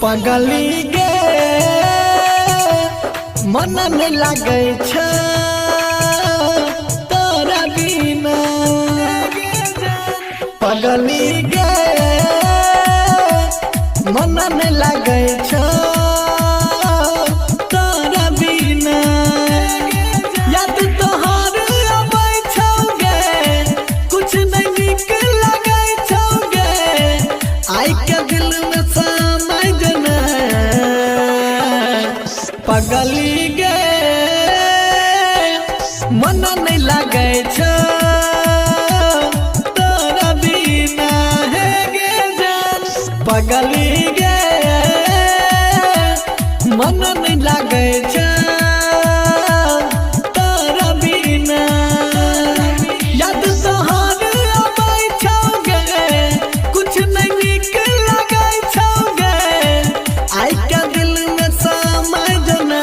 पगली गे मन नहीं लगे तोरा बिना पगली गे मन नहीं लगे तोरा बिना याद तोहार आबै छौगे कुछ नहीं निक लगे छौगे आई के दिल में समय जना पगली गे मन नहीं लगे तोरा बिना है गे जान पगली गे मन नहीं लगे तोरा बिना याद तोहार आबै छौगे कुछ नहीं निक लगे छौगे आई के दिल में समय जना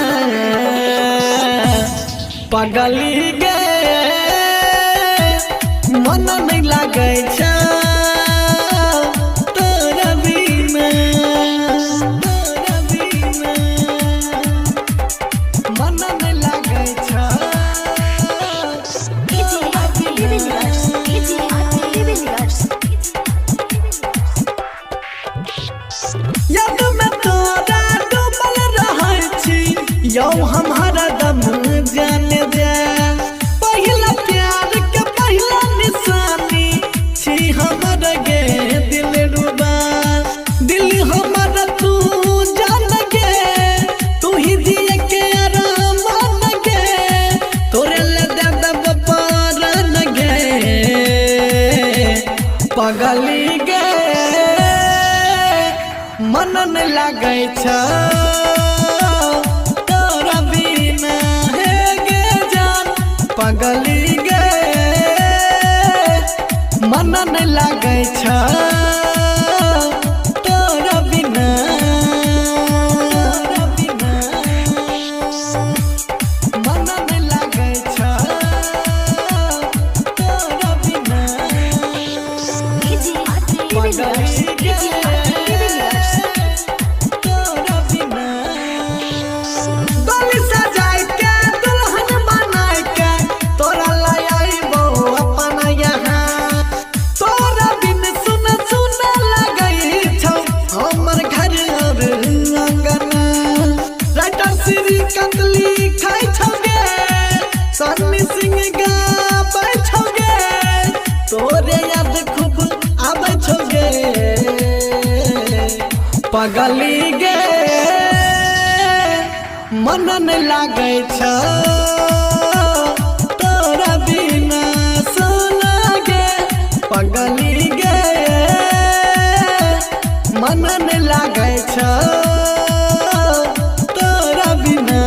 पगली गे मन नहीं लगे तोरा बिना मन नहीं लगे याद में तोरा डूबल रहै छी यौ हम हरदम जाने जा पहला प्यार के पहला निशानी छी हमर गे दिल रुबा दिल हमर तू जान गे तू ही दिए के आराम गे तोरे ले दे दब पारन गे पगली गे मन नहीं लगे तोरा बिना है गे जान पगली गे मन नहीं लगे तोरा बिना मन नहीं लगे तोरा बिना पगली गे तोरे याद खूब आबै छौगे पगली गे मन नहीं लगे तोरा बिना सोना गे पगली गे मन नहीं लगे तोरा बिना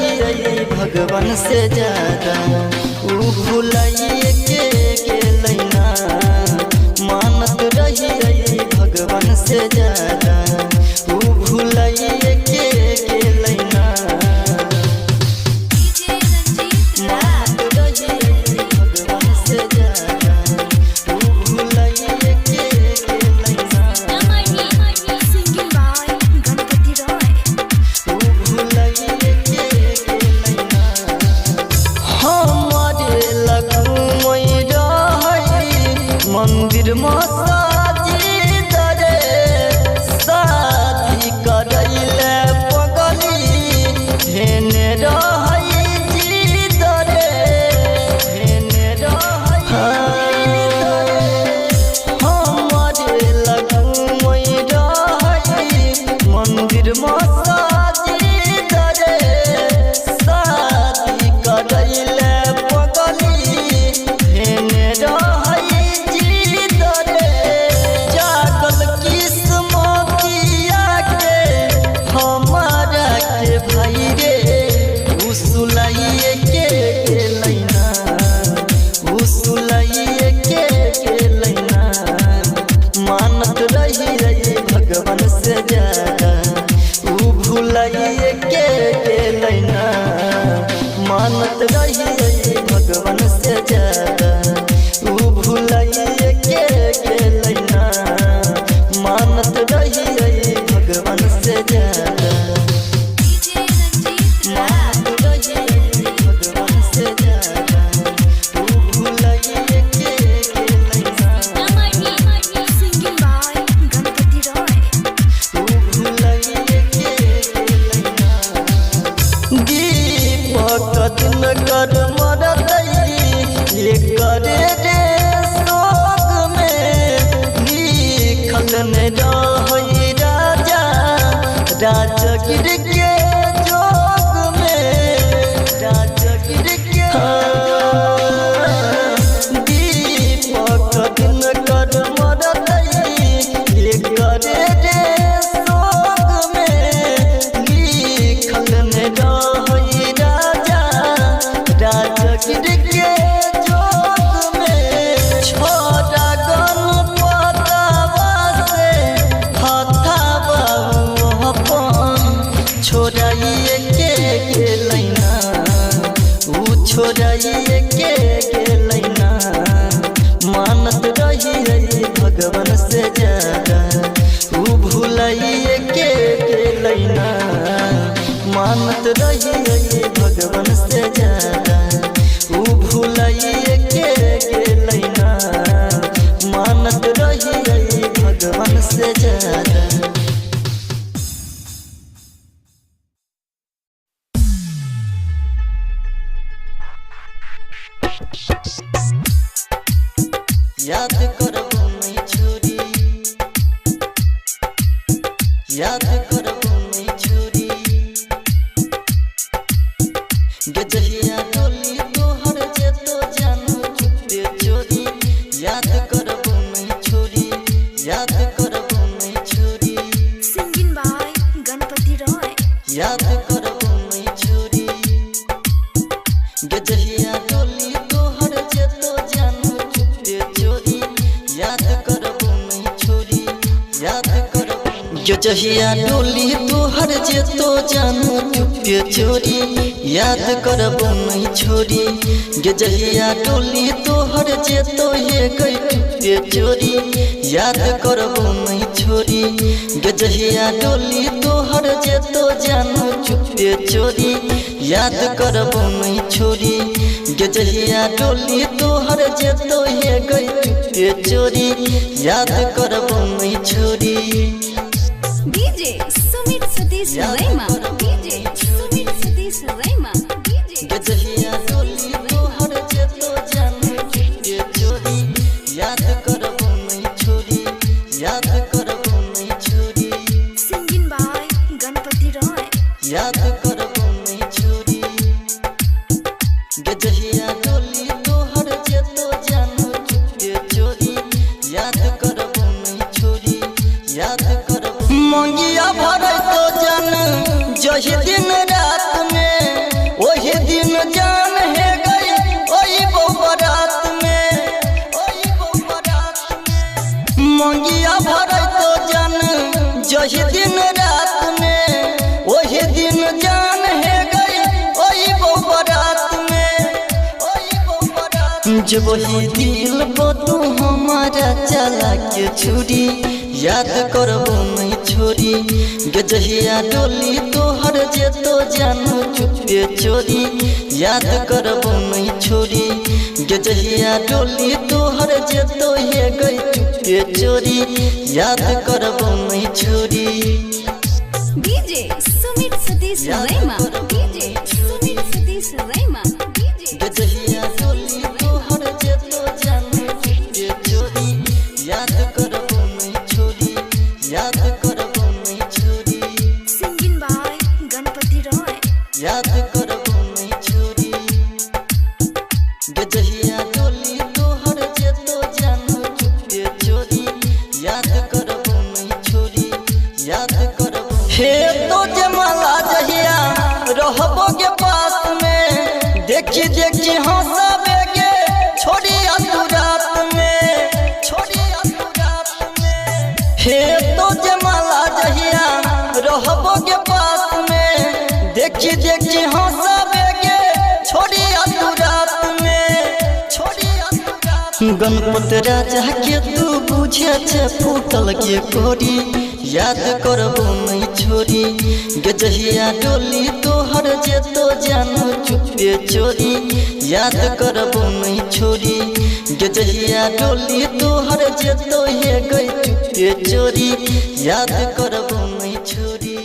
भगवान से ज्यादा ऊ भुलाइए के लैना मानत रही भगवान से ज्यादा ऊ भुलाइए के लैना मानत रही भगवान से ज्यादा ऊ भुलाइए के लैना ऊ भुलाइए के मंदिर मसाजिद रे शादी करैले पगली धेने रहै जिद रे धेने रहै हमरे लगुमै रहै मंदिर मसाजिद रे शादी करैले पगली मानत रही भगवान से ज्यादा ऊ भुलाइए के गेलै ना मानत रही भगवान से ज्यादा मानत रही भगवान से ज्यादा ऊ भुलाइए के गेलै ना ऊ भुलाइए के गेलै ना दीपक दिन कर मरतई ये करे रे शोक में लिखल ने रहई राजा राजगिर के जोग में राजगिर के दीपक दिन कर मरतई ये करे रे शोक में लिखल ने रहई राजा राजगिर के जोग में छोरा गणपतवा से हथवा अपन छोड़ाइए के गेलै ना ऊ छोड़ाइए के गेलै ना मानत रही भगवान से ज्यादा ऊ भुलाइए के गेलै ना मानत रही भगवान से ज्यादा ऊ भुलाइए के गेलै ना मानत रही भगवान से ज्यादा याद करबो नहीं छोरी याद करबो नहीं छोरी गजहिया डोली तोहर जेतो जानू चुपे चोरी याद करबो नहीं छोरी याद करबो नहीं छोरी याद करबो नहीं छोरी गजहिया डोली तोहर जेतो जानू चुपे चोरी याद करबो नहीं छोरी याद करबो गजहिया डोली तोहर जेतो जानू चुपे चोरी याद करबो नहीं छोरी गजहिया डोली तोहर जेतो ये गई चुपे चोरी याद करबो नहीं छोरी गजहिया डोली तोहर जेतो जानू चुपे चोरी याद करबो नहीं छोरी गजहिया डोली तोहर जेतो ये गई चुपे चोरी याद करबो नहीं छोरी DJ Sumit Satish रैमा DJ Sumit Satish रैमा DJ गजहिया डोली तोहर जेतो जानू चुपे चोरी याद करबो नहीं छोरी याद करबो नहीं छोरी सिंगिंग बाय गणपति रॉय याद करबो नहीं छोरी गजहिया डोली तोहर जेतो जानू चुपे चोरी याद करबो नहीं छोरी याद करबो मंगिया भरै तो जन जही दिन रात में वही दिन जान है गई ओही बरात में ओही बरात में मंगिया भरै तो जन जही दिन रात में वही दिन जान है गई ओही बरात में ओही बरात जब वही दिल बतू हमारा चला के छुरी याद करबो नहीं छोरी गजहिया डोली तोहर जेतो जानू चुपे चोरी याद करबो नहीं छोरी गजहिया डोली तोहर जेतो ये गई चुपे चोरी याद करबो नहीं छोरी DJ Sumit Satish रैमा DJ Sumit Satish रैमा DJ गजहिया डोली तोहर जेतो जानू चुपे चोरी याद करबो नहीं छोरी याद करबो नहीं छोरी सिंगिंग बाय गणपति रॉय याद करबो नहीं छोरी गजहिया डोली तोहर जेतो जानू चुपे चोरी याद करबो नहीं छोरी याद करबो हे तो जमाला जहिया रहबो के पास में देखी देखी हंसाबे के छोड़ी अधू रात में छोड़ी अधू रात में हे तो जमाला जहिया रहबो के पास में देखी देखी हंसाबे के छोड़ी रात में गणपत राजा के तू बुझे छे फूटल के कोरी याद करबो नहीं छोरी गजहिया डोली तोहर जे तो जानू चुपे चोरी याद करबो नहीं छोरी गजहिया डोली तोहर जे तो हे गई चुपे चोरी याद करबो नहीं छोरी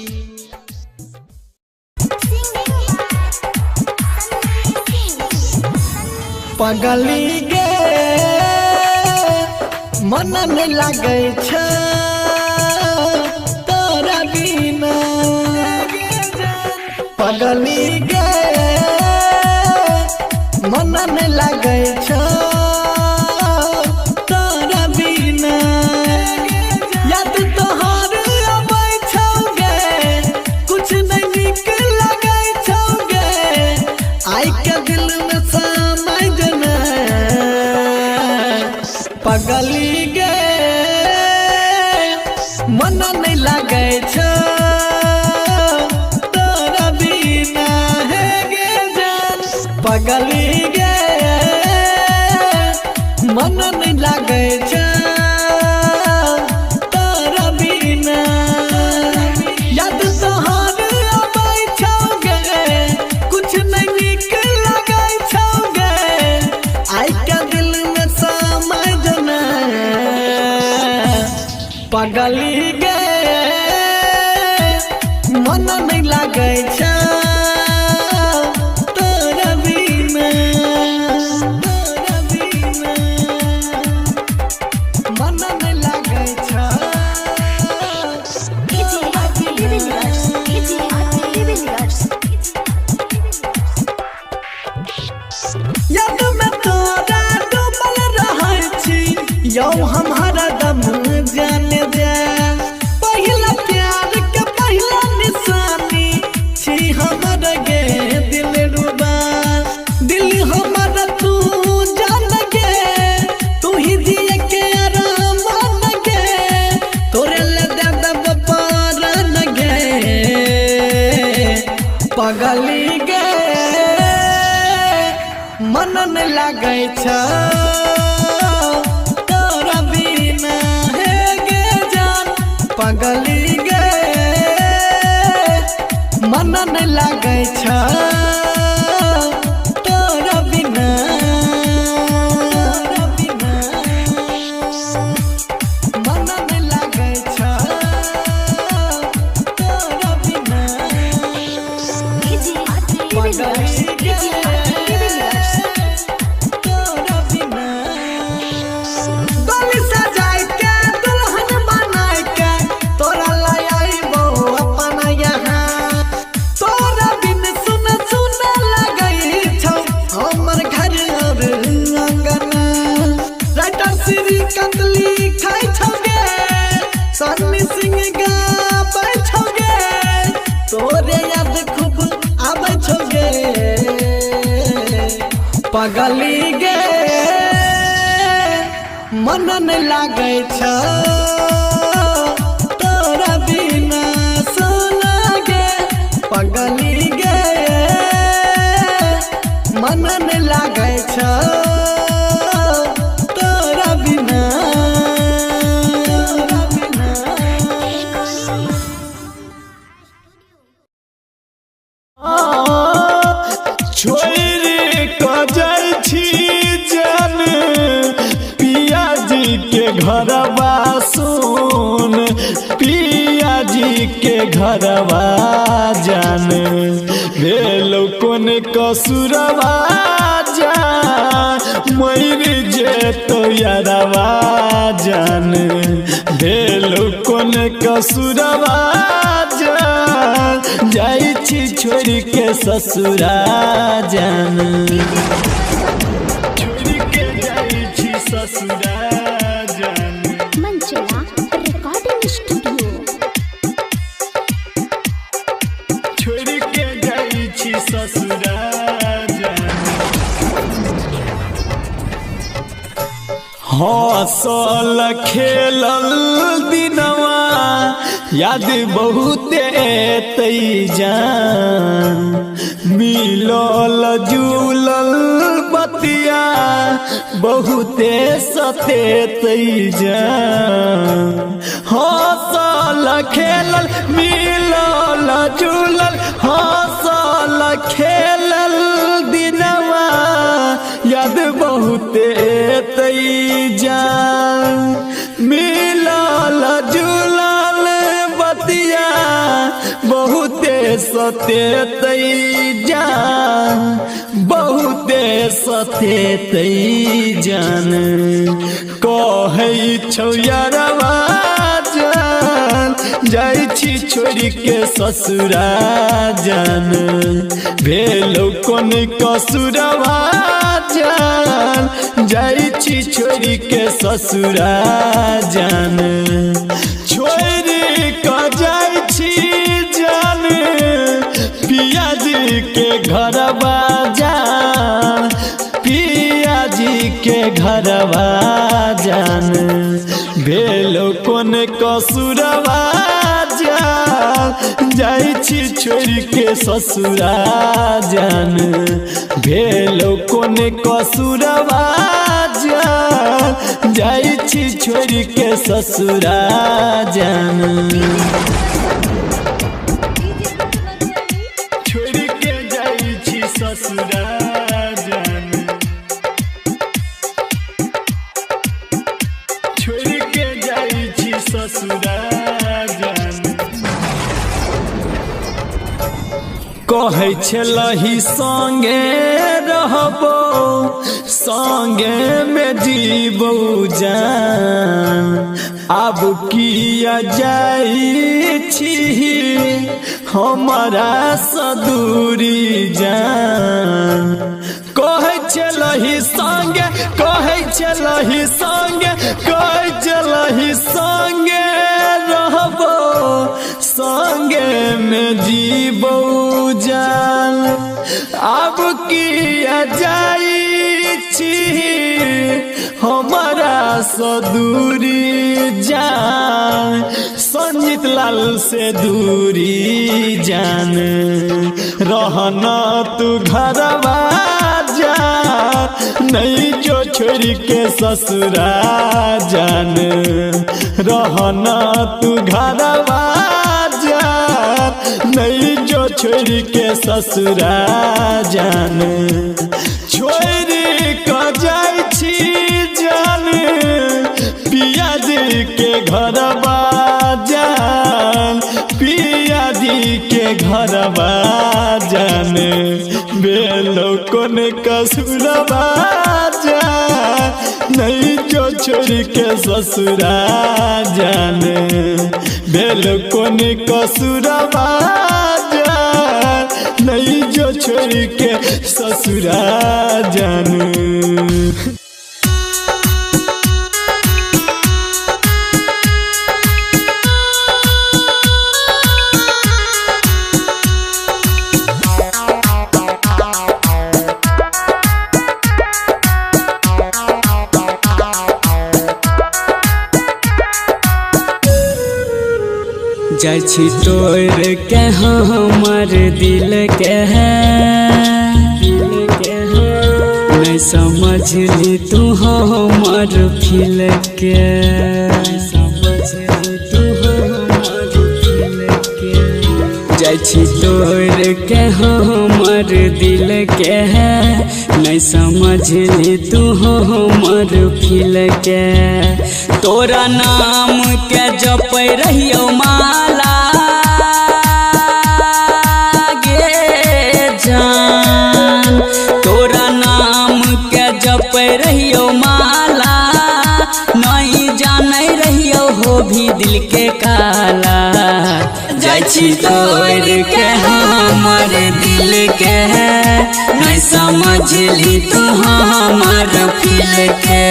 पगली गे मन में लगे छ तोरा बिना पगली गे मन में लगे छ तोरा बिना याद तोहर आबै छौ गे कुछ नहीं निक लगे छौ गे आई के दिल में समाय जना पगली गे मन नहीं लगे छ तोरा बिना हे गे जान पगली गे मन नहीं लगे छ तोरा बिना याद तोहर आबै छौ गे कुछ नहीं निक लगे छौ गे आई के दिल में समाय जना पगली गे मन नहीं लगे छ तोरा बिना मन नहीं लगे छ याद में तोरा डूबल रहै छी यौ हम हरदम जाने जा पहिला प्यार के पहिला निशानी छी हमर गे दिल रुबा दिल हमर तू जान गे तू ही दिए के आराम गे तोरे ले दे दब पारन गे पगली गे मन नहीं लगे छ तोरा बिना हे गे जान पगली गे मन नहीं लगे छ तोरा बिना मन नहीं लगे छ तोरा बिना पगली गे तोरा बिना डोली सजाय के दुल्हन बनाय के तोरा लाय आइबो अपन यहाँ तोरा बिन सुन सुन लगै छौ हमर घर और अंगना राइटर श्री कंदली खाय छौ गे सन्नी सिंह गाबै छौ गे तोरे याद खूब आबै छौ गे पगली गे मन नहीं लगे छ तोरा बिना सोना गे पगली गे मन नहीं लगे छ तोरा बिना छोरी क जाइ छी जान पिया जी के घरवा सुन पिया जी के घरवा जान भेलो कोन कसुरवा जान मर जे तो यारवा जान भेलो कोन कसुरवा जान जाइ छी छोड़ के ससुरा जान छोड़ के जाइ छी ससुरा जान मंचला रिकॉर्डिंग स्टूडियो छोड़ के जाइ छी ससुरा जान हसल खेलल दिनवा याद बहुते तई जान मिलल जू बहुते सतेत जान हंसल खेलल मिलल जुलल हंसल खेलल दिनवा याद बहुते जान मिलल जुलल बतिया बहुते सतेत जान बहुते सतेत जान कहै छौ यारवा जान जाइ छी छोड़ी के ससुरा जान भेलो कोन कसुरवा जान जाइ छी छोड़ी के ससुरा जान छोड़ी का जाइ छी जान पिया जी के घरवा जान पिया जी के घरवा जान भेलो कोन कसुरवा जान जाइ छी छोड़ी के ससुरा जान भेलो कोन कसुरवा जान जाइ छी छोड़ी के ससुरा जान छोड़ी के जाइ छी ससुरा जान छोड़ी के जाइ छी ससुरा जान कहै छलही संगे रहबो संगे में जीबो जान आब किया जाइ छी हमारा सदूरी जान कहै छलही संगे कहै छलही संगे कहै छलही संगे रहबो संगे में जीबो जान अब किया जाइ छी हमारा सदूरी जान संजीत लाल से दूरी जान रहना तू घरवा जा नहीं जो छोड़ी के ससुरा जान रहना तू घरवा जा नहीं जो छोड़ी के ससुरा जान छोड़ी का जाइ छी जान पिया जी के घरवा जान पिया जी के घरवा जान बेलो कोन कसुरवा जान नहीं जो छोड़ी के ससुरा जान बेलो कोन कसुरवा जान नहीं जो छोड़ी के ससुरा जान जाइ छी तोड़ के हमर दिल के नहीं समझली तू हमर फील के जाइ छी तोड़ के हमर दिल के नहीं समझली तू हमर फील के तोरा नाम के जप रहियो माला गे जान तोरा नाम के जप रहियो माला नहीं जाने रहियो हो भी दिल के काला जाइ छी तोड़ के हमर दिल के नहीं समझली तू हमर फील के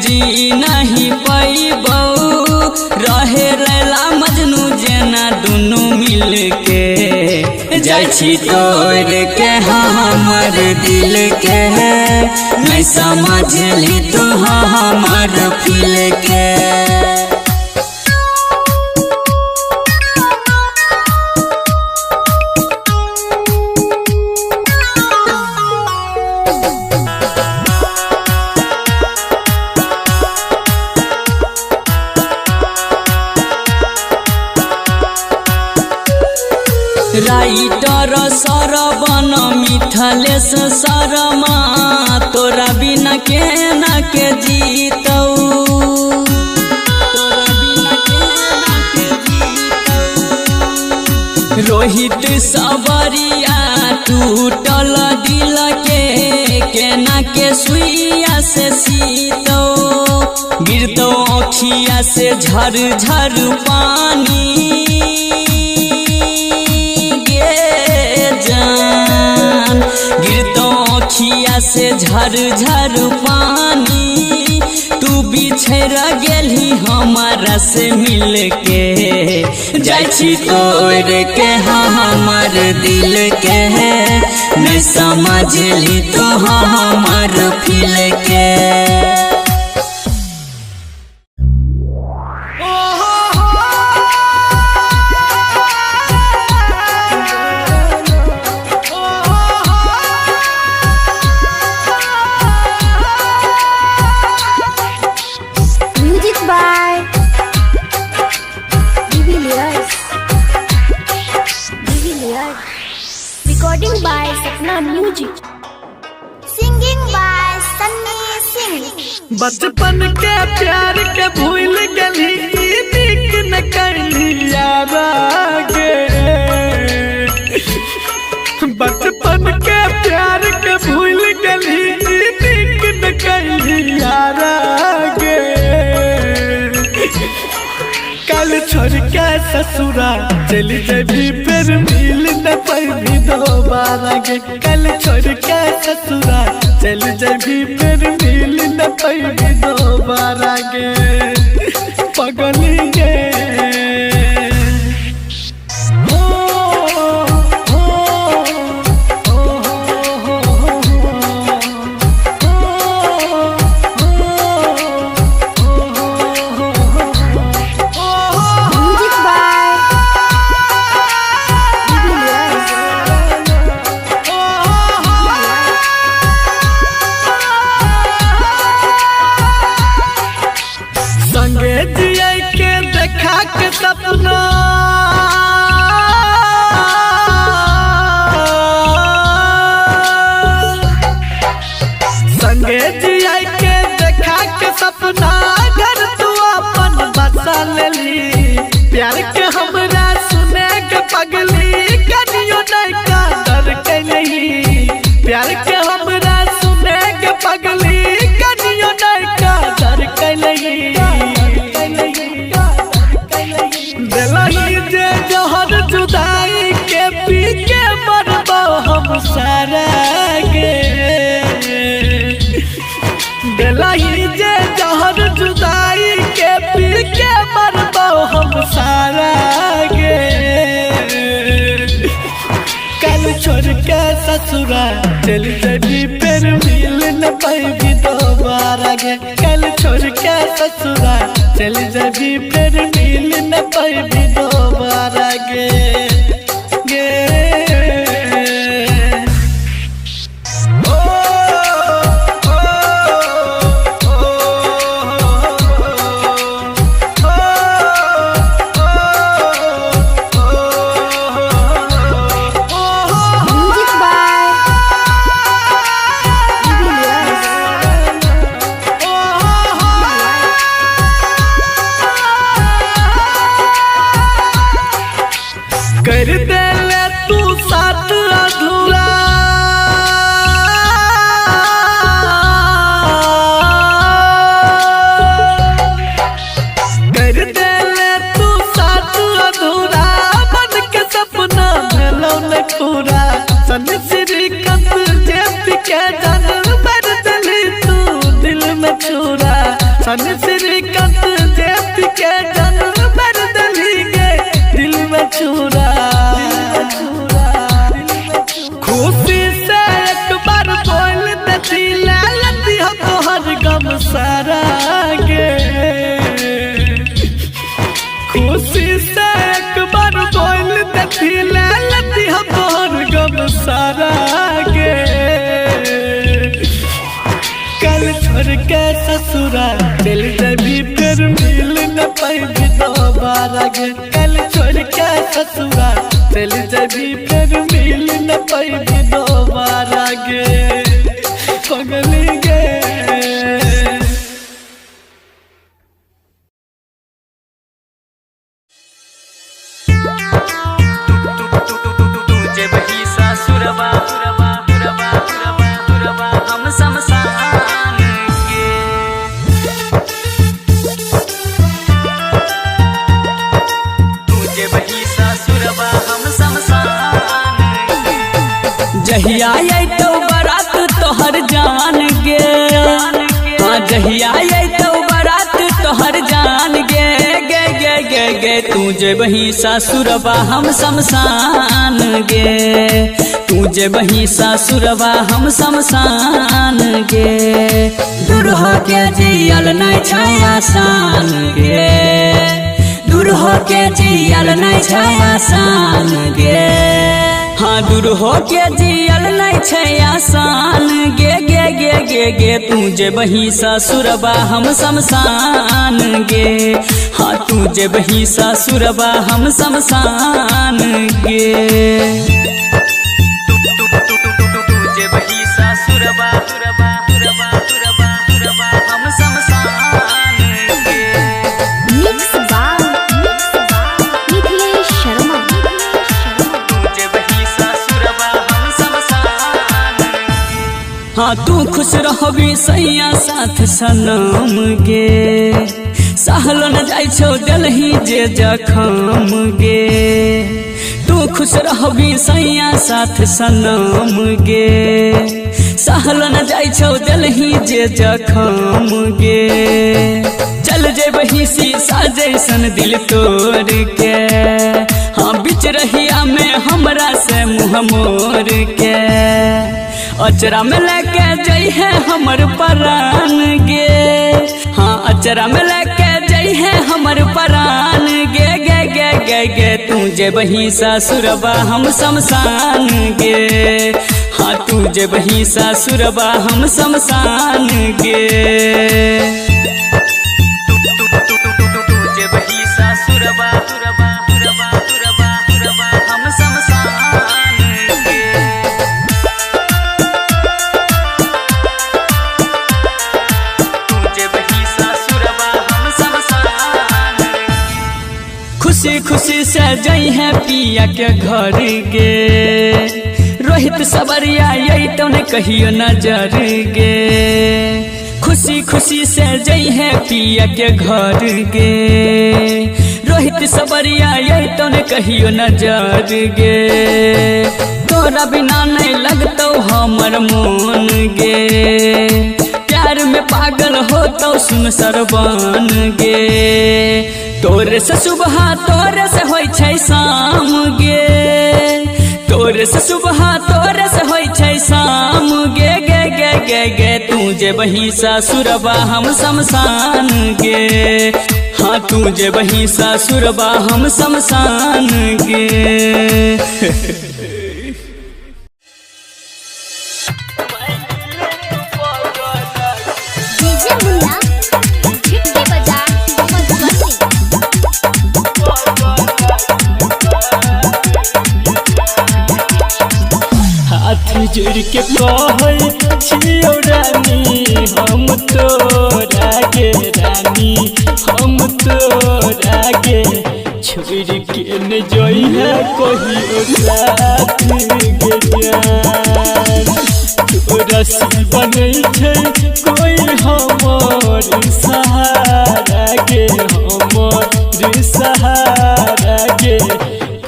जी नहीं पैबौ रहे लैला मजनू जेना दुनू मिल के जाइ छी तोड़ के हमर दिल के नहीं समझली तू हमर फील के। राइटर सरवन मिथलेश शर्मा तोरा बिना केना के जीतौ तोरा बिना केना के जीतौ। रोहित सबरिया टूटल दिल के केना के सुइया से सीतौ गिरतौ अखिया से झर झर पानी गिरतो अखिया से झर झर पानी तू बिछड़ गेली हमारा से मिल के जाइ छी तोड़ के हमर दिल के नहीं समझली तू हमर फील के। Recording by Sapna Music. Singing by Sunny Singh. बचपन के प्यार के भूल गली नीक न करली यारा गे। बचपन के प्यार के भूल गली नीक न करली यारा गे। कल छोड़ के ससुरा चली जबी फिर मिल न पाई दोबारा गे। कल छोड़ के ससुरा चली जबी फिर मिल न पाई दोबारा गे पगली गे। सपना संगे जिया के देखा के सपना घर तू अपन बसा लेली प्यार के हमरा सुने के पगली कनियो नहीं का डर के नहीं प्यार के हमरा सुने के पगली कनियो नहीं का डर के नहीं। जे जहर जुदाई के पी के मरबो हम सारा गे। दिलही जे जहर जुदाई के पी के मरबो हम सारा गे। कल छोड़ के ससुरा चल जबी फिर मिल न पाई दोबारा गे। कल छोड़ के ससुरा चल जबी फिर मिल न पाई दोबारा गे गे। कर दे ले तू साथ अधूरा कर दे ले तू साथ अधूरा मन के सपना भेलो न पूरा सन श्रीकांत जेपी के जान मर दिली तू दिल में छुरा सन श्रीकांत जेपी के जन्म पर दली गे दिल में छुरा खुशी से एक बार बोल देती लालती हो तोहर गम सारा गे खुशी से एक बार बोल देती लालती हो तोहर गम सारा गे कल छोड़ के ससुरा दिल जबी फिर मिल न पाएगी दोबारा गे कल छोड़ के ससुरा दिल जबी फिर मिल न पाएगी दोबारा गे पगली गे तुझे बही सासुरबा हम समसान के तुझे बही सासुरबा हम समसान के जहिया तो बारात तोहर जान गे हाँ जहिया तो बारात तोहर जान गे गे गे गे गे तुझे बही सासुरबा हम समसान गे तुझे बही सासुरबा हम समसान गे दूर हो के जियल नहीं छै आसान गे दूर हो के जियल नहीं छै आसान गे हाँ दूर हो के जियल नहीं छै आसान गे गे गे गे गे तुझे बही सासुरबा हम समसान गे हाँ तुझे बही सासुरबा हम समसान गे तुझे बही सासुरबा हम समसान गे मिक्स बाय मिथिलेश शर्मा तुझे बही सासुरबा हम समसान हाँ तू खुश रहबी सैया साथ सनम गे सहलो न जाइ छौ दिलही जे जखम गे तू खुश रहबी सैया साथ सनम गे सहलो न जाइ छौ दिलही जे जखम गे चल जेबही शीशा जैसन दिल तोड़ के हाँ बिच रहिया में हमरा से मुँह मोड़ के अचरा में लेके जई है हमर प्राण गे हाँ अचरा में लेके जई है हमर प्राण गे गे गे गे गे तुझे बही सासुरबा हम समसान गे हाँ तुझे बही सासुरबा हम समसान गे तुझे बही सासुरबा हम समसान गे तुझे बही सासुरबा हम समसान खुशी खुशी से जई है पिया के घर गे रोहित सबरिया यही तो ने कहियो नजर गे खुशी खुशी से जई है पिया के घर गे रोहित सबरिया यही तो ने कहियो नजर गे तोरा बिना नहीं लगतो हमर मन गे प्यार में पागल हो तो सुन सरबान गे तोरे से सुबह तोरे से होई छै शाम गे तोरे से सुबह तोरे से होई छै शाम गे गे गे गे गे तुझे बही सासुरबा हम समसान गे हाँ तुझे बही सासुरबा हम समसान गे डीजे मुन्ना झिटके बजा मधुबनी हाथ जोड़ के कहै छियौ रानी हम तोरा गे रानी हम तोरा गे छोड़ के न जोई है कहियो साथ गे जान तोरा सी बनै छै कोई हमर सहारा गे हमर सहारा गे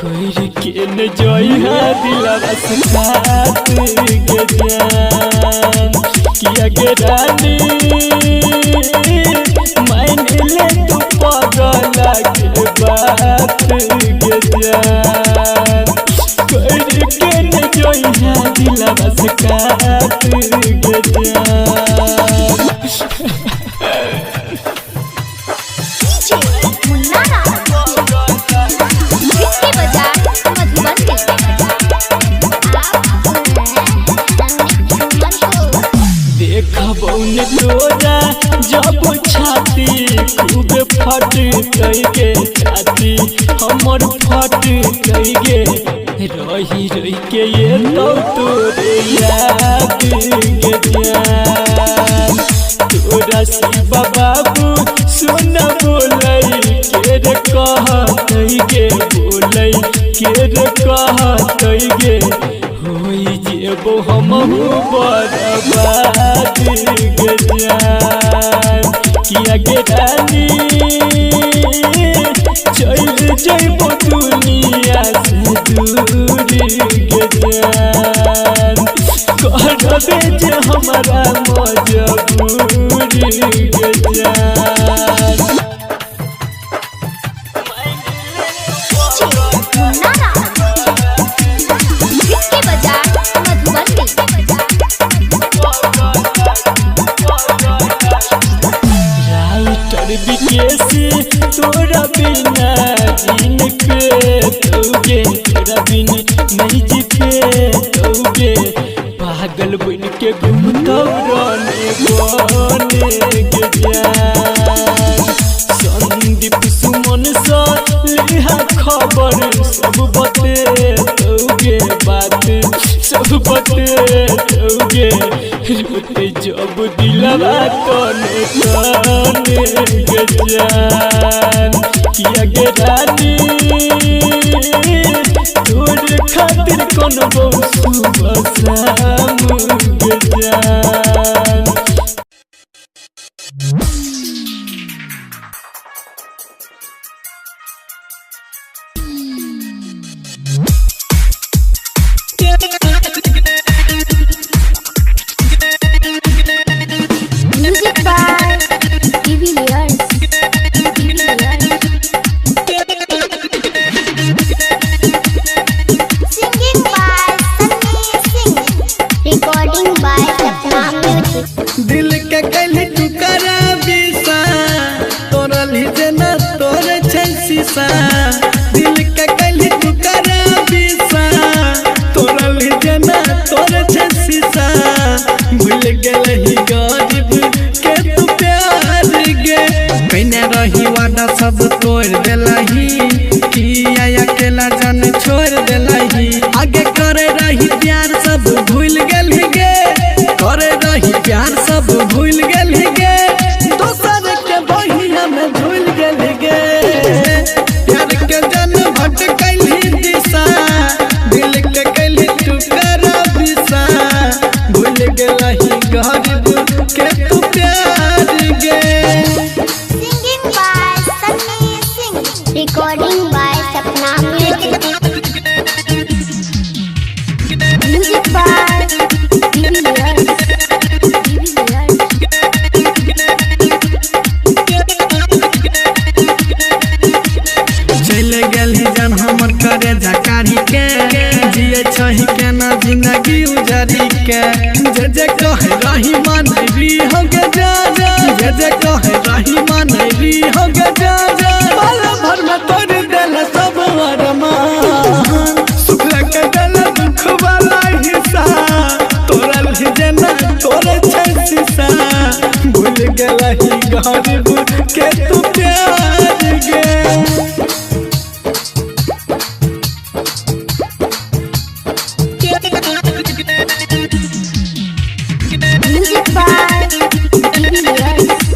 कोई के न जोई है दिलवा से साथ गे जान किया गे रानी छाती खूब फट के छाती हमर फट के रही रही के ये तो तोरे याद के जान तोरा शिवा बाबू सुन बोलै के रे कहतै गे बोलै के रे कहतै गे होई जेबो हमहु बर्बाद गे जान किया गे रानी चल जइबो दुनिया से दूर गे जान कहबे जे हमारा मजबूर गे जान जिसके बाजार मधुबनी राइटर विकेश तोरा बिना दिन के तोगे तोरा बिन नहीं जीते तोगे पागल बन के घूमता रहने बने के जान संदीप सुमन सा लिहा खबर सब बते तोगे बात सब बते तोगे रोते जब दिलवा तने तने के जान किया गे रानी तोर खातिर कोनो सुबह शाम गे जान music by Devilliers singing by Sunny Singh recording by Sapna music दिल के कहली तू करा बिसा तोरा लीजे ना तोरे छै शीशा दिल के कहली तू करा बिसा तोरा लीजे ना तोरे छै शीशा भूल गेलही गरीब के तू प्यार गे कइने रही वादा सब तोड़ देलही किया अकेला जान छोड़ देलही आगे करे रही प्यार सब भूल गेलही गे करे रही प्यार सब भूल गेलही गे दोसर के बहिया में भूल गेलही गे प्यार के जन भटकैलही दिशा दिल के कैली तू करा बिसा भूल गेलही गरीब के तू प्यार गे singing by Sunny Singh recording by Sapna music music by Devilliers चल गेलही जान हमर करे जकारी के जिए छही के ना जिंदगी उजारी के जे कहे रही मानवी हो गे जा जा जे कहे रही मानवी हो गे जा जा पल भर में तोड़ देल सब अरमान सुख के देल दुख वाला हिस्सा तोरा लीजे ना तोरे छै शीशा भूल गेलही गरीब के तू प्यार गे म्यूजिक बाय डिविलियर्स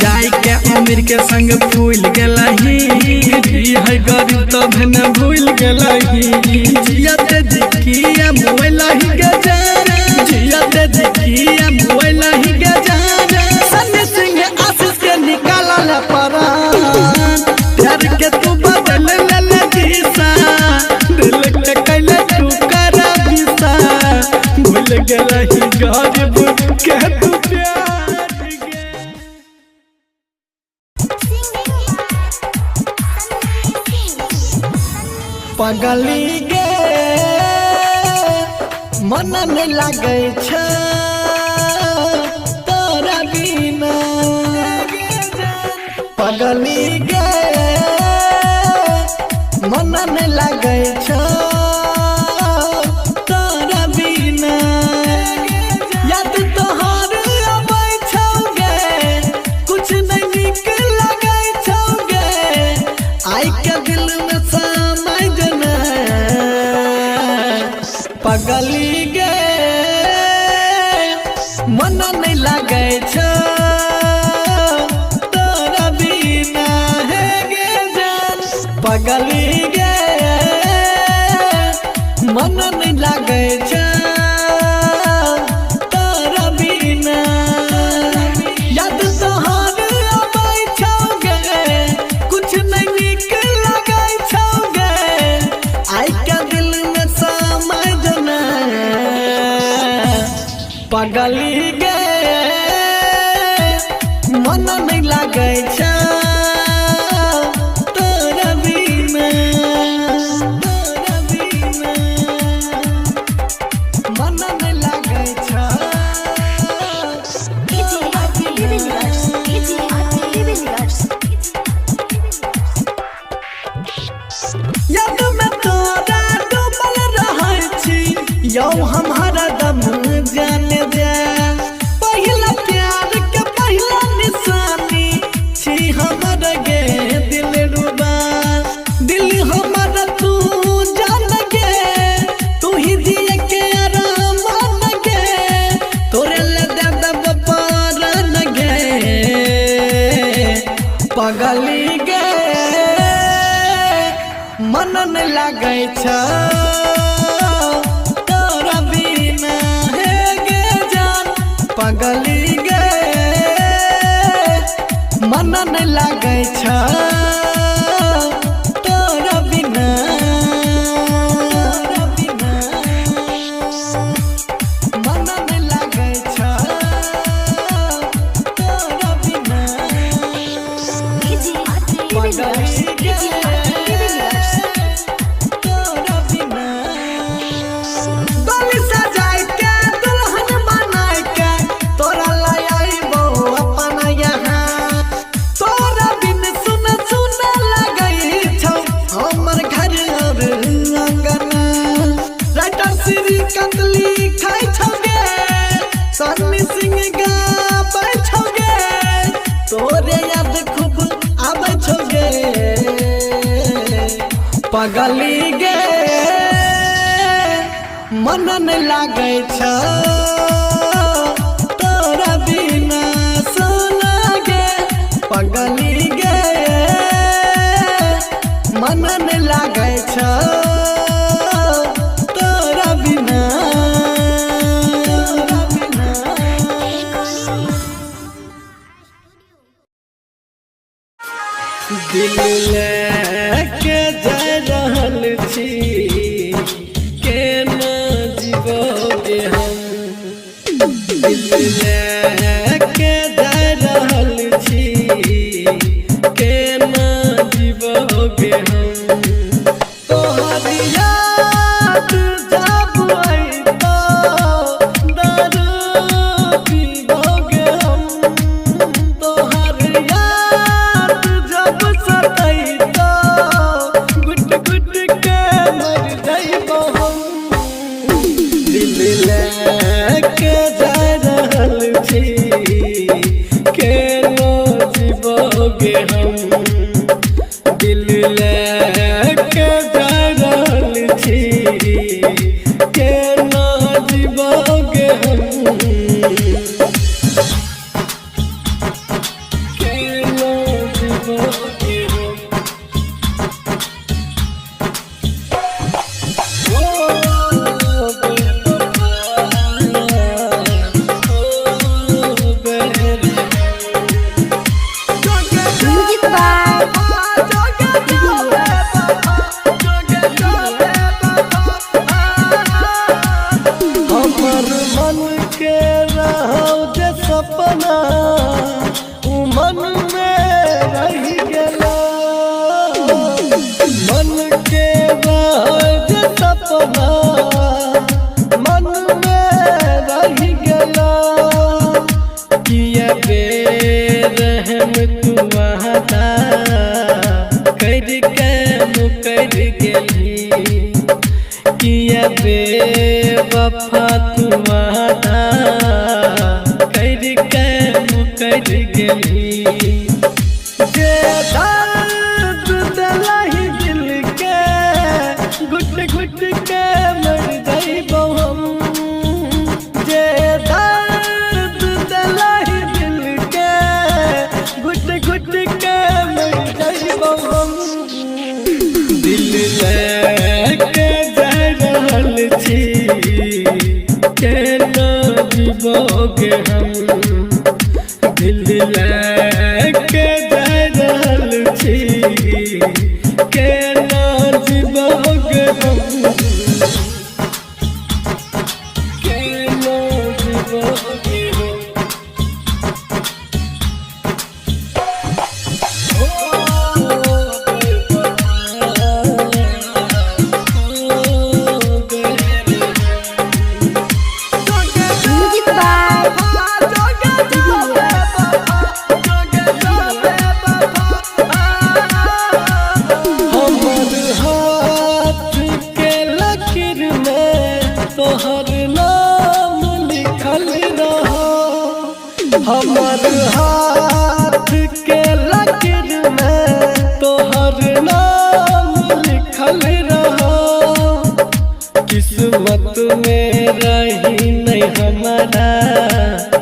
जाय के अमीर के संग भूल गेलही है गरीब तब न भूल गेलही जियत जिकिया मोबाइलही के जान जियत जिकिया मोबाइलही के जान सन्नी सिंह आशीष के निकालल परान प्यार के तू बदल ले दिशा दिल के कैले तू करा बिसा भूल गेलही गरीब के तू प्यार गे पगली गे मन नहीं लागे छ तोरा बिना पगली गे मन नहीं लागे छ पगली गे मन नहीं लागे छ तोरा बिना है गे जान पगली गे मन नहीं लागे छ तोरा बिना याद तोहर आबै छौगे कुछ नहीं नीक लागे छौगे आई का दिल में समझ ना पगली गे मन नहीं लागे छ तोरा बिना मन नहीं लागे छ याद में तोरा डूबल रहै छी यौ हम हरदम जाने जा पहिला प्यार के पहिला निशानी छी हमर गे दिल रुबा दिल हमर तू जान गे तू ही जिए के आराम गे तोरे ले दे दब पारन गे पगली गे मन नहीं लागे छ तोरा बिना है गे जान पगली गे मन नहीं लागे छ तोरा बिना मन नहीं लागे छ तोरा बिना पगली गे तोरा बिना गली सजाए के दुल्हन बनाए के तोरा लाई आइबो अपन यहाँ तोरा बिन सुन सुन लगई छौ हमर घर और आंगन राइटर श्रीकांत लिखाई छौगे सन्नी सिंह गाबै छौगे तोरे याद खूब आबै छौगे पगली गे मन नहीं लागे छ तोरा बिना सोना गे पगली गे मन नहीं लागे छ तोरा बिना दिल लेके जा रहल छी केना जीवोगे हम दिल लेके जा रहल छी केना जीवोगे हम तोहर याद जब अइतो दारू पीबोगे हम तोहर याद जब सतैतो गुट गुट के मर जाइबो हम दिल लेके जा रहल छी केना जीवोगे हम दिल लेके जा रहल छी केना जीवोगे हम केना जीवोगे हम Music by हमर मन के रहौ जे सपना उ मन में रहि गेला मन के रहौ जे सपना मन में रहि गेला किया बेरहम तू वादा कर के मुकर गेली किया बेवफा तू वादा कर के मुकर गेली जे दर्द दिलहि दिल के घुट घुट के मर जाइबो जीवोगे हम दिल लेके जा रहल छी केना जीवोगे हम केना जीवोगे हम Music by हमर हाथ के लकीर में तोहर नाम लिखल रहो हमर हाथ के लकीर में तोहर नाम लिखल रहो किस्मत में रही नहीं हमारा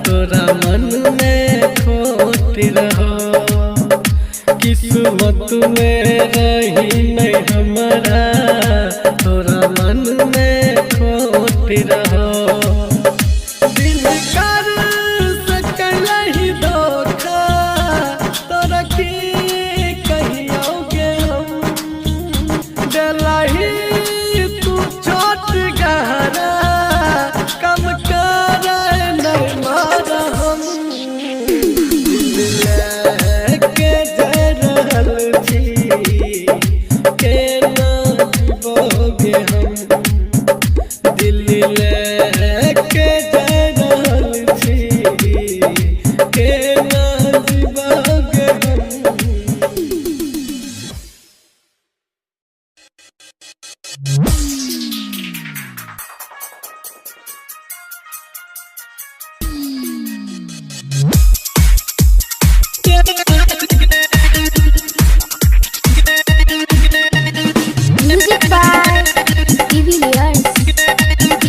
तोरा मन में खोट रहो किस्मत में रही नहीं हमारा तोरा मन में खोट रहो दिल कर सकलही धोखा तोरा की कहियोगे हम डलही तू छोट गहरा कम कर नहीं मारा हम दिल लेके जा रहल छी केना जीवोगे हम दिल लेके जा रहल छी केना जीवोगे हम Music by Divilliers.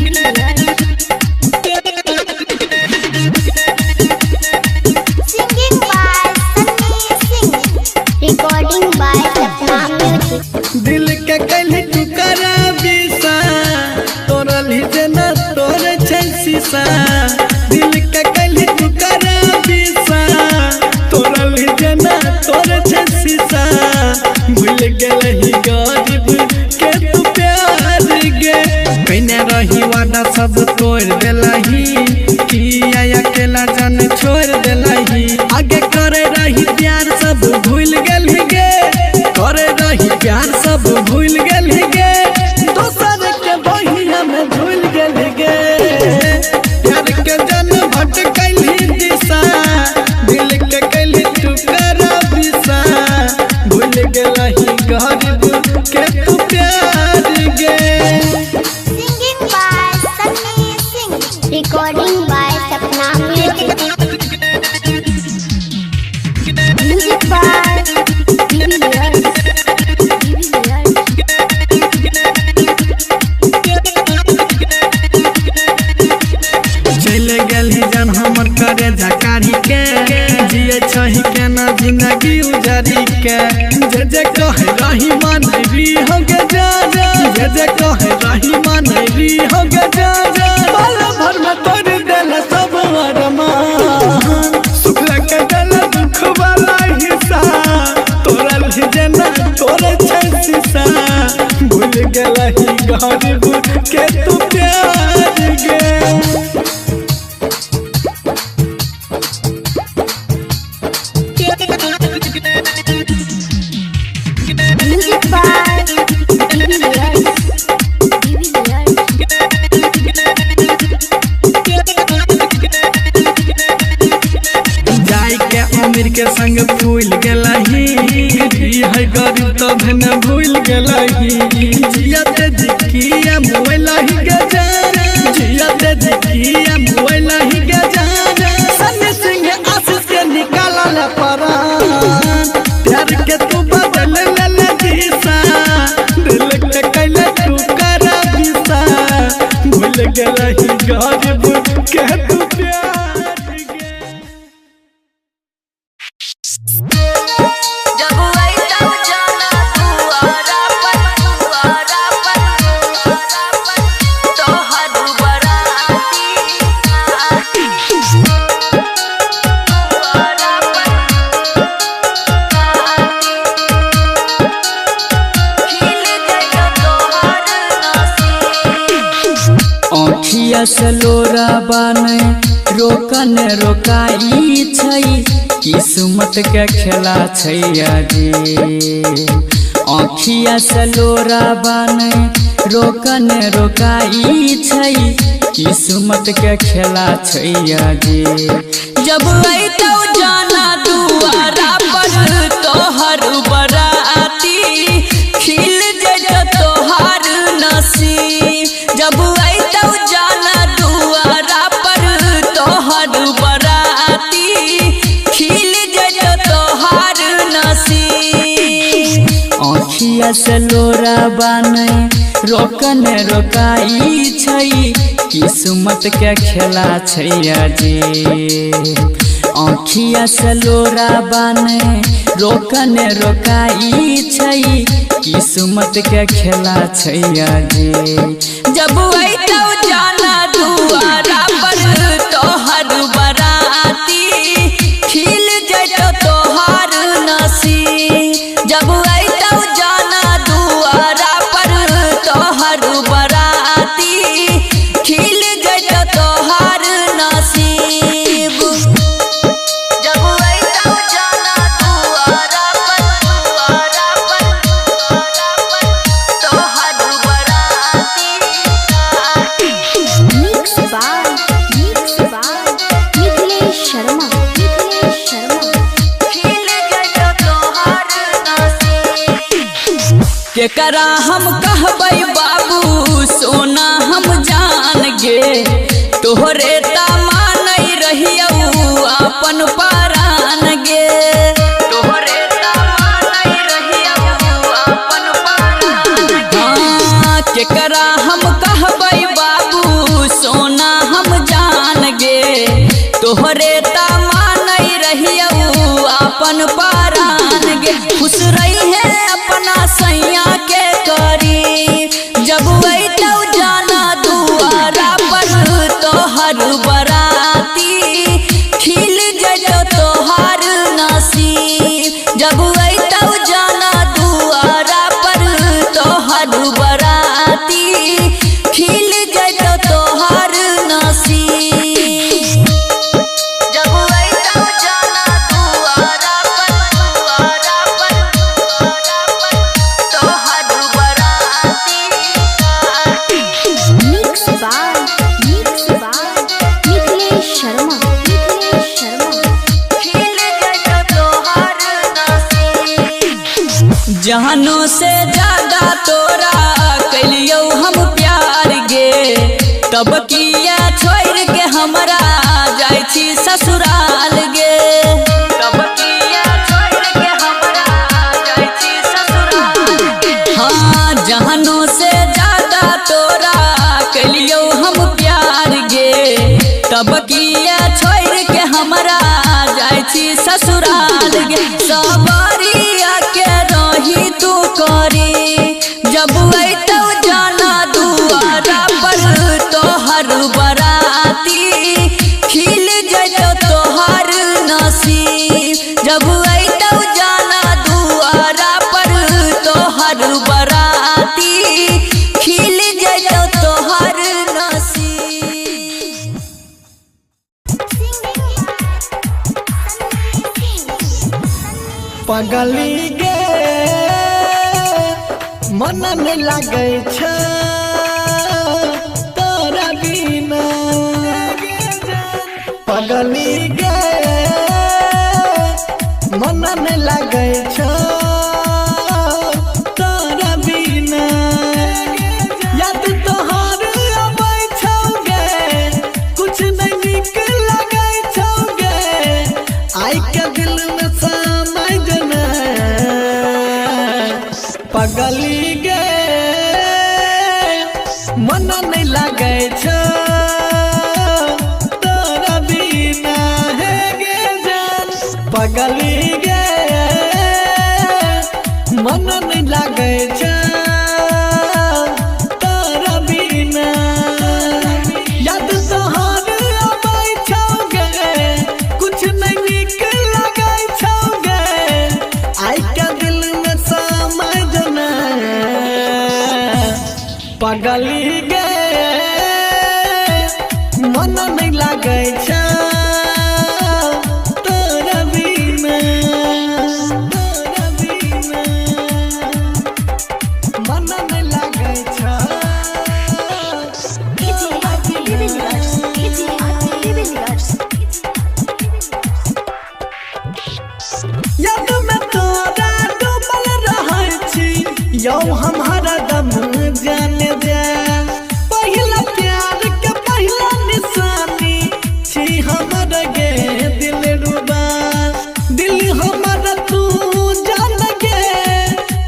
Singing by Sunny Singh. Recording by Sapna Music. दिल के कहीं तू करा बिसा तोरा लीजे ना तोरे छै शीशा दिल के कहीं तू करा बिसा तोरा लीजे ना तोरे छै शीशा भूल गेलही गरीब के तू प्यार गे कइने रही वादा सब तोड़ देलही किया अकेला जान छोड़ देलही आगे करे रही प्यार सब भूल गेलही गे करे रही प्यार सब भूल गेलही गे दोसर के बहिया में झूल गेलही गे प्यार के जन भटकैलही दिशा दिल के कैलही तू करा बिसा भूल गेलही गरीब के तू प्यार गे Singing by Sunny Singh. Recording by Sapna Music. Music by Divilliers. चले गेलही जन हमर करे झकारी के जिए छही केना जिंदगी उजारी के जे जे कहे रही मानरी हो गे जा जे जे कहे रही मानरी हो गे जा पल भर में तोड़ देल सब अरमान सुख के देल दुख वाला हिस्सा तोरा लीजे ना तोरे छै शीशा भूल गेलही गरीब के तू प्यार गे Music by Divilliers. जाय के अमीर के संग भूल गेलही है गरीब तब न भूल गेलही जियत जिकिया मोबाइलही के जान जियत जिकिया मोबाइलही के जान सन्नी सिंह आशीष के निकालल परान प्यार के तू बदल ले दिशा दिल के कैले तू करा बिसा भूल गेलही गरीब के तू प्यार गे जब आई जाना दुआरा पर तो हर बराती आँखिया से लोरा बाने रोकन रोकाई छै किस्मत के खेला छै जी। आँखिया से लोरा बाने रोकन रोकाई छै किस्मत के खेला छै जी। जब अइतौ जाना दुआरा पर तोहर बराती खिल जइतौ तोहार नसीब। जब अइतौ जाना दुआरा पर तोहर बराती खिल जइतौ तोहार नसीब। आँखिया से लोरा बाने रोकन रोकाई छै किस्मत के खेला छै जी। आँखिया से लोरा बाने रोकन रोकाई छै किस्मत के खेला छै जी। जब अइतौ जाना दुआरा पर तोहर बराती खिल जइतौ तोहार नसीब। जब अइतौ जाना दुआरा पर तोहर बराती खिल जइतौ तोहार नसीब। जब अइतौ जाना दुआरा पर तोहर बराती मिक्स बाय मिथिलेश शर्मा खिल जइतौ तोहार नसीब। केकरा हम कहबै बाबू सोना हम जान गे तोहरे मानै रहियौ अपन परान गे। तोहरे मानै रहियौ अपन परान गे। हाँ, केकरा हम कहबै बाबू सोना हम जान गे तोहरे मानै रहियौ अपन परान गे। खुश रही है अपना सैया के करी। जब अइतौ जाना दुआरा पर तोहर बराती खिल जइतौ तोहार नसीब। जब अइतौ जाना दुआरा पर तोहर बराती खिल जइतौ तोहार नसीब। जब अइतौ जाना दुआरा पर तोहर बराती मिक्स बाय मिथिलेश शर्मा खिल जइतौ तोहार नसीब। जहानो से ज्यादा तोरा कैलियौ हम प्यार गे तब किया छोड़ के हमरा जाइ छी ससुराल गे। तब किया छोड़ के हमरा जाइ छी ससुराल गे। हाँ, जहानो से ज्यादा तोरा कैलियौ हम प्यार गे तब किया छोड़ के हमरा जाइ छी ससुराल गे। सबरिया के रही तू करी। जब अइतौ जाना दुआरा पर तोहर बराती खिल जइतौ तोहार नसीब। जब अइतौ जाना दुआरा पर तोहर बराती खिल जइतौ तोहार नसीब। पगली गे मन नहीं लागे छ तोरा बिना। पगली गे मन नहीं लागे छ तोरा बिना। याद तोहार आबै छौ गे कुछ नहीं नीक लागे छौ गे। आई के दिल में समझ ना पगली गे मन नहीं लागे छ तोरा बिना हे गे जान। पगली गे मन नहीं लागे छ तोरा बिना। याद तोहार आबै छौ गे कुछ नहीं नीक लागे छौ गे। आई के दिल में समझ ना पगली गे यौ हमारा दम जाने दे पहला प्यार के पहला निशानी छी हमारा गे दिल रुबा दिल हमारा तू जान गे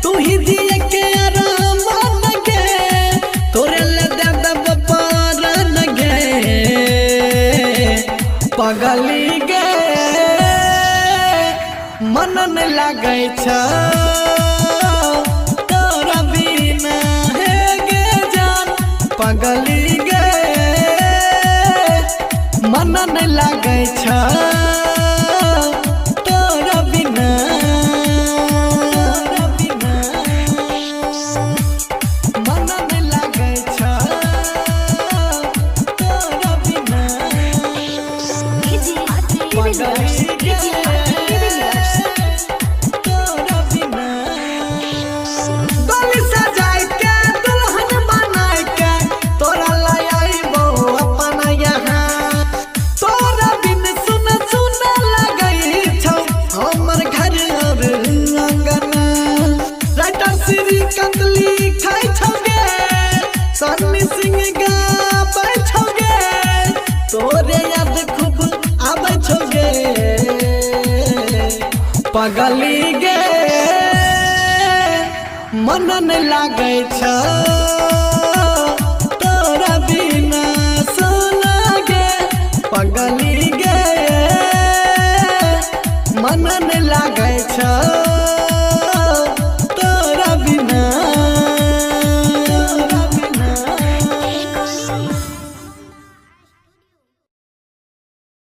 तू ही दिए के आराम गे तोरे ले दे दब पार न गे पगली गे मन न लागे छ तोरा बिना हे गे जान पगली गे मन न लागे छ तोरा बिना मन न लागे छ तोरा बिना पगली गे तोरा बिना गली सजाए के दुल्हन बनाए के तोरा लाई आइबो अपन यहाँ तोरा बिन सुन सुन लगई छौ हमर घर और अंगना राइटर श्री कंदली खाई छौ गे सन्नी सिंह गाबै छौ गे तोरे याद खूब आबै छौ गे पगली गे मन न लागे छ तोरा बिना सोना गे पगली